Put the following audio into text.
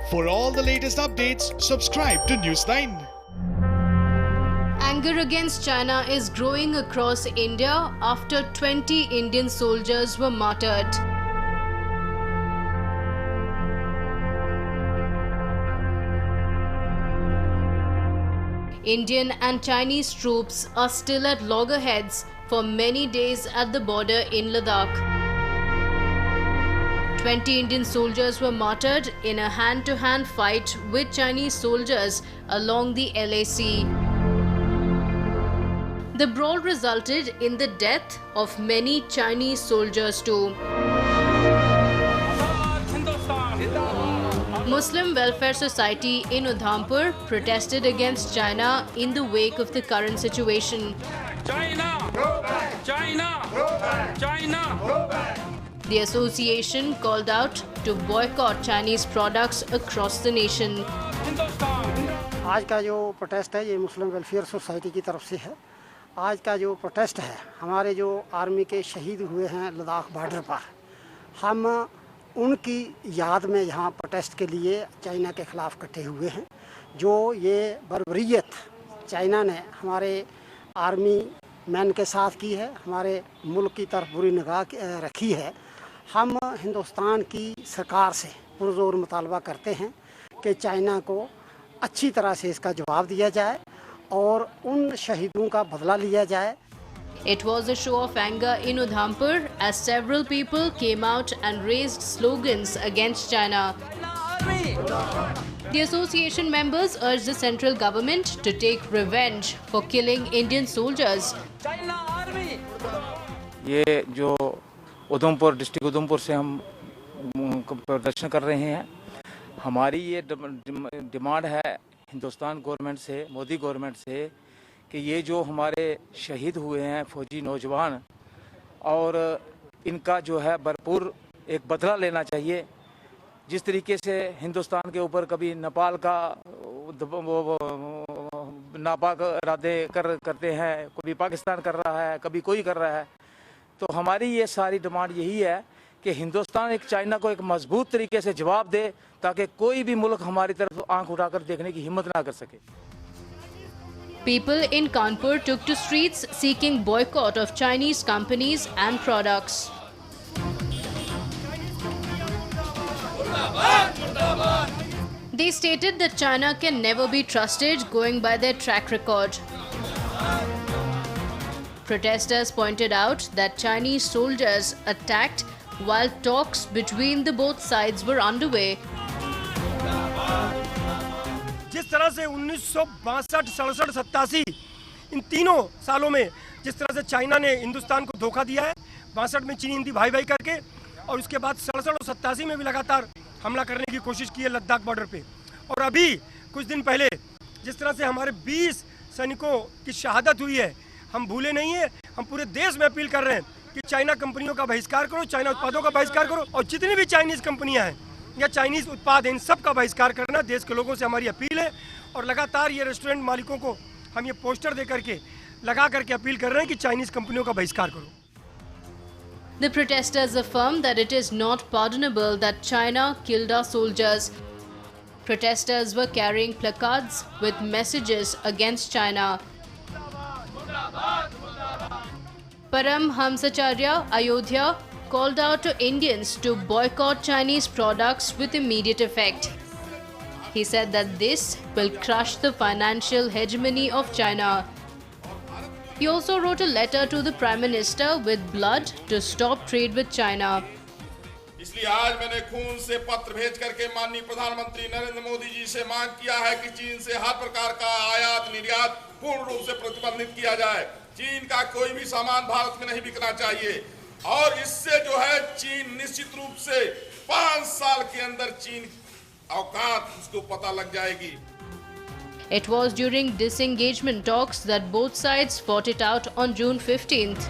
For all the latest updates, subscribe to News9. Anger against China is growing across India after 20 Indian soldiers were martyred. Indian and Chinese troops are still at loggerheads for many days at the border in Ladakh. 20 Indian soldiers were martyred in a hand-to-hand fight with Chinese soldiers along the LAC. The brawl resulted in the death of many Chinese soldiers too. Muslim Welfare Society in Udhampur protested against China in the wake of the current situation. China! Go back! China! Go back! China! Go back! The association called out to boycott Chinese products across the nation. आज का जो protest है ये मुस्लिम welfare society की तरफ से है। आज का जो प्रोटेस्ट है हमारे जो आर्मी के शहीद हुए हैं लद्दाख बॉर्डर पर, हम उनकी याद में यहाँ प्रोटेस्ट के लिए चाइना के ख़िलाफ़ इकट्ठे हुए हैं। जो ये बर्बरियत चाइना ने हमारे आर्मी मैन के साथ की है, हमारे मुल्क की तरफ बुरी निगाह रखी है, हम हिंदुस्तान की सरकार से पुरज़ोर मुतालबा करते हैं कि चाइना को अच्छी तरह से इसका जवाब दिया जाए और उन शहीदों का बदला लिया जाए। It was a show of anger in Udhampur as several people came out and raised slogans against China. The association members urged the central government to take revenge for killing Indian soldiers. ये जो Udhampur district Udhampur से हम प्रदर्शन कर रहे हैं, हमारी ये डिमांड है हिंदुस्तान गवर्नमेंट से, मोदी गवर्नमेंट से, कि ये जो हमारे शहीद हुए हैं फौजी नौजवान, और इनका जो है भरपूर एक बदला लेना चाहिए। जिस तरीके से हिंदुस्तान के ऊपर कभी नेपाल का नापाक इरादे करते हैं, कभी पाकिस्तान कर रहा है, कभी कोई कर रहा है, तो हमारी ये सारी डिमांड यही है कि हिंदुस्तान एक चाइना को एक मजबूत तरीके से जवाब दे ताकि कोई भी मुल्क हमारी तरफ आंख उठाकर देखने की हिम्मत ना कर सके। People in Kanpur took to streets seeking boycott of Chinese companies and products. They stated that China can never be trusted going by their track record. Protesters pointed out that Chinese soldiers attacked while talks between the both sides were underway. जिस तरह से 1962, 67, 87 इन तीनों सालों में जिस तरह से China ने हिंदुस्तान को धोखा दिया है, 62 में चीनी हिंदी भाई भाई करके, और उसके बाद 67 और 87 में भी लगातार हमला करने की कोशिश की है लद्दाख बॉर्डर पे, और अभी कुछ दिन पहले जिस तरह से हमारे 20 सैनिकों की शहादत हुई है, हम भूले नहीं है। हम पूरे देश में अपील कर रहे हैं कि चाइना कंपनियों का बहिष्कार करो, चाइना उत्पादों का बहिष्कार करो, और जितनी भी चाइनीज़ कंपनियां हैं या चाइनीज़ उत्पाद हैं इन सब का बहिष्कार करना देश के लोगों से हमारी अपील है। और लगातार ये रेस्टोरेंट मालिकों को हम ये पोस्टर दे करके लगा करके अपील कर रहे हैं कि चाइनीज़ कंपनियों का बहिष्कार करो। The protesters affirmed that it is not pardonable that China killed our soldiers. Protesters were carrying placards with messages against China. Paramhamsacharya Ayodhya called out to Indians to boycott Chinese products with immediate effect. He said that this will crush the financial hegemony of China. He also wrote a letter to the Prime Minister with blood to stop trade with China. इसलिए आज मैंने खून से पत्र भेज करके माननीय प्रधानमंत्री नरेंद्र मोदी जी से मांग किया है कि चीन से हर प्रकार का आयात निर्यात पूर्ण रूप से प्रतिबंधित किया जाए। चीन का कोई भी सामान भारत में नहीं बिकना चाहिए, और इससे जो है चीन निश्चित रूप से 5 साल के अंदर चीन औकात उसको पता लग जाएगी। It was during disengagement talks that both sides fought it out on June 15th.